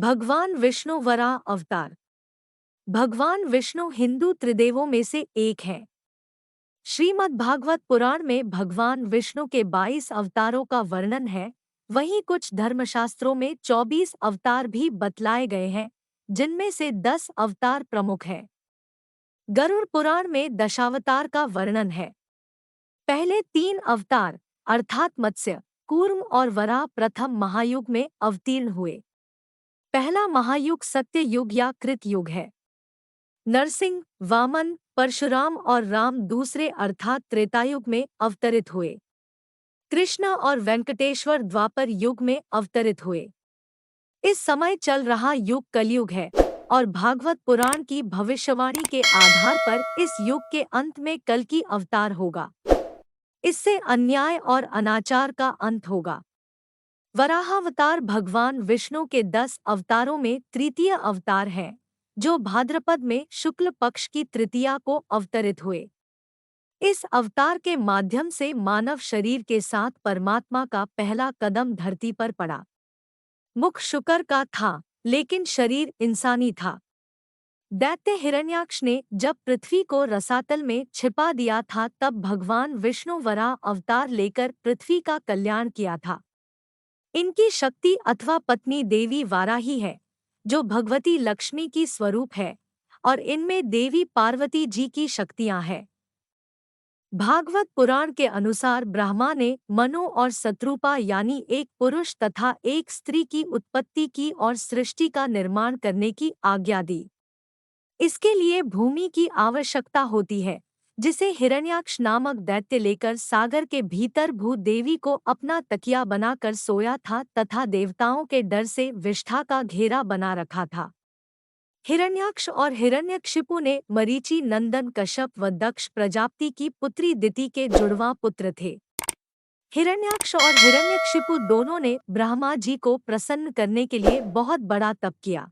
भगवान विष्णु वराह अवतार। भगवान विष्णु हिंदू त्रिदेवों में से एक हैं। श्रीमद् भागवत पुराण में भगवान विष्णु के 22 अवतारों का वर्णन है। वहीं कुछ धर्मशास्त्रों में 24 अवतार भी बतलाए गए हैं, जिनमें से 10 अवतार प्रमुख हैं। गरुड़ पुराण में दशावतार का वर्णन है। पहले 3 अवतार अर्थात मत्स्य, कूर्म और वराह प्रथम महायुग में अवतीर्ण हुए। पहला महायुग सत्य युग या कृत युग है। नरसिंह, वामन, परशुराम और राम दूसरे अर्थात त्रेतायुग में अवतरित हुए। कृष्ण और वेंकटेश्वर द्वापर युग में अवतरित हुए। इस समय चल रहा युग कलयुग है और भागवत पुराण की भविष्यवाणी के आधार पर इस युग के अंत में कल्कि अवतार होगा। इससे अन्याय और अनाचार का अंत होगा। वराहावतार भगवान विष्णु के 10 अवतारों में तृतीय अवतार है, जो भाद्रपद में शुक्ल पक्ष की तृतीया को अवतरित हुए। इस अवतार के माध्यम से मानव शरीर के साथ परमात्मा का पहला कदम धरती पर पड़ा। मुख शुकर का था, लेकिन शरीर इंसानी था। दैत्य हिरण्याक्ष ने जब पृथ्वी को रसातल में छिपा दिया था, तब भगवान विष्णु वराह अवतार लेकर पृथ्वी का कल्याण किया था। इनकी शक्ति अथवा पत्नी देवी वाराही है, जो भगवती लक्ष्मी की स्वरूप है, और इनमें देवी पार्वती जी की शक्तियां हैं। भागवत पुराण के अनुसार ब्रह्मा ने मनु और शत्रुपा यानी एक पुरुष तथा एक स्त्री की उत्पत्ति की और सृष्टि का निर्माण करने की आज्ञा दी। इसके लिए भूमि की आवश्यकता होती है, जिसे हिरण्याक्ष नामक दैत्य लेकर सागर के भीतर भूदेवी को अपना तकिया बनाकर सोया था तथा देवताओं के डर से विष्ठा का घेरा बना रखा था। हिरण्याक्ष और हिरण्यकशिपु ने मरीचि नंदन कश्यप व दक्ष प्रजापति की पुत्री दिति के जुड़वां पुत्र थे। हिरण्याक्ष और हिरण्यकशिपु दोनों ने ब्रह्मा जी को प्रसन्न करने के लिए बहुत बड़ा तप किया।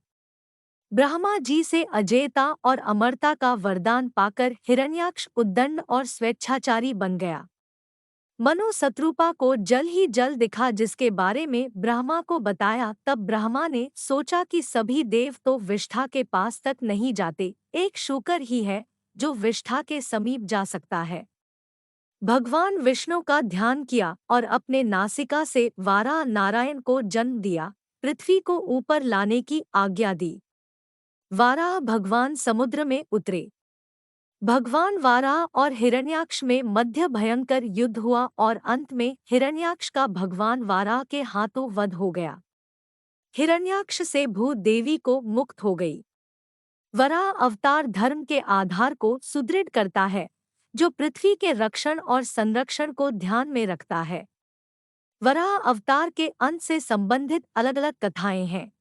ब्रह्मा जी से अजेयता और अमरता का वरदान पाकर हिरण्याक्ष उद्दंड और स्वेच्छाचारी बन गया। मनु शत्रुपा को जल ही जल दिखा, जिसके बारे में ब्रह्मा को बताया। तब ब्रह्मा ने सोचा कि सभी देव तो विष्ठा के पास तक नहीं जाते, एक शूकर ही है जो विष्ठा के समीप जा सकता है। भगवान विष्णु का ध्यान किया और अपने नासिका से वाराह नारायण को जन्म दिया, पृथ्वी को ऊपर लाने की आज्ञा दी। वाराह भगवान समुद्र में उतरे। भगवान वाराह और हिरण्याक्ष में मध्य भयंकर युद्ध हुआ और अंत में हिरण्याक्ष का भगवान वाराह के हाथों वध हो गया। हिरण्याक्ष से भूदेवी को मुक्त हो गई। वराह अवतार धर्म के आधार को सुदृढ़ करता है, जो पृथ्वी के रक्षण और संरक्षण को ध्यान में रखता है। वराह अवतार के अंत से संबंधित अलग अलग कथाएं हैं।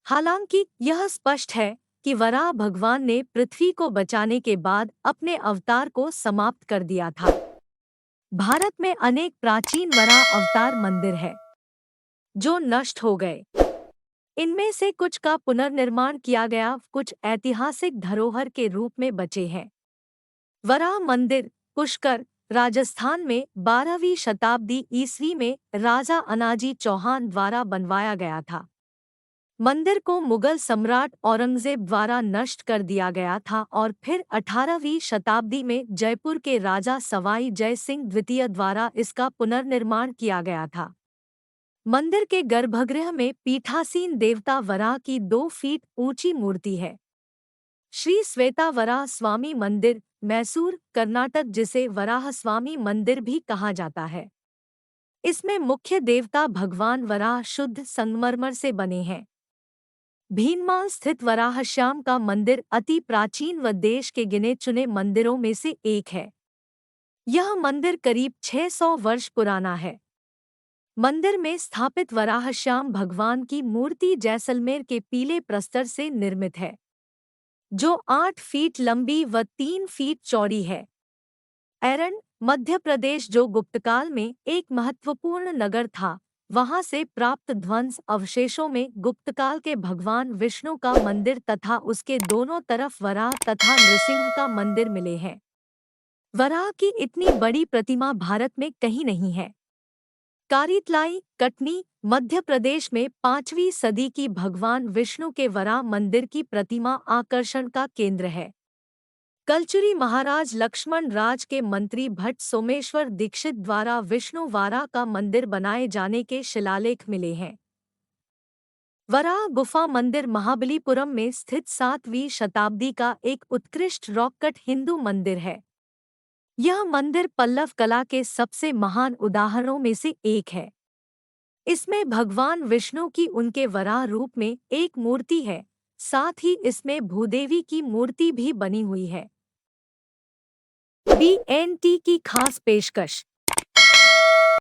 हालांकि यह स्पष्ट है कि वराह भगवान ने पृथ्वी को बचाने के बाद अपने अवतार को समाप्त कर दिया था। भारत में अनेक प्राचीन वराह अवतार मंदिर हैं, जो नष्ट हो गए। इनमें से कुछ का पुनर्निर्माण किया गया, कुछ ऐतिहासिक धरोहर के रूप में बचे हैं। वराह मंदिर पुष्कर, राजस्थान में 12वीं शताब्दी ईस्वी में राजा अनाजी चौहान द्वारा बनवाया गया था। मंदिर को मुगल सम्राट औरंगजेब द्वारा नष्ट कर दिया गया था और फिर 18वीं शताब्दी में जयपुर के राजा सवाई जय सिंह द्वितीय द्वारा इसका पुनर्निर्माण किया गया था। मंदिर के गर्भगृह में पीठासीन देवता वराह की 2 फीट ऊंची मूर्ति है। श्री श्वेता वराह स्वामी मंदिर, मैसूर, कर्नाटक, जिसे वराह स्वामी मंदिर भी कहा जाता है। इसमें मुख्य देवता भगवान वराह शुद्ध संगमरमर से बने हैं। भीनमाल स्थित वराहश्याम का मंदिर अति प्राचीन व देश के गिने चुने मंदिरों में से एक है। यह मंदिर करीब 600 वर्ष पुराना है। मंदिर में स्थापित वराहश्याम भगवान की मूर्ति जैसलमेर के पीले प्रस्तर से निर्मित है, जो 8 फीट लंबी व 3 फीट चौड़ी है। एरन, मध्य प्रदेश, जो गुप्तकाल में एक महत्वपूर्ण नगर था, वहां से प्राप्त ध्वंस अवशेषों में गुप्तकाल के भगवान विष्णु का मंदिर तथा उसके दोनों तरफ वराह तथा नृसिंह का मंदिर मिले हैं। वराह की इतनी बड़ी प्रतिमा भारत में कहीं नहीं है। कारितलाई, कटनी, मध्य प्रदेश में 5वीं सदी की भगवान विष्णु के वराह मंदिर की प्रतिमा आकर्षण का केंद्र है। कलचुरी महाराज लक्ष्मण राज के मंत्री भट्ट सोमेश्वर दीक्षित द्वारा विष्णु वाराह का मंदिर बनाए जाने के शिलालेख मिले हैं। वराह गुफा मंदिर महाबलीपुरम में स्थित 7वीं शताब्दी का एक उत्कृष्ट रॉक कट हिंदू मंदिर है। यह मंदिर पल्लव कला के सबसे महान उदाहरणों में से एक है। इसमें भगवान विष्णु की उनके वराह रूप में एक मूर्ति है, साथ ही इसमें भूदेवी की मूर्ति भी बनी हुई है। BNT की खास पेशकश।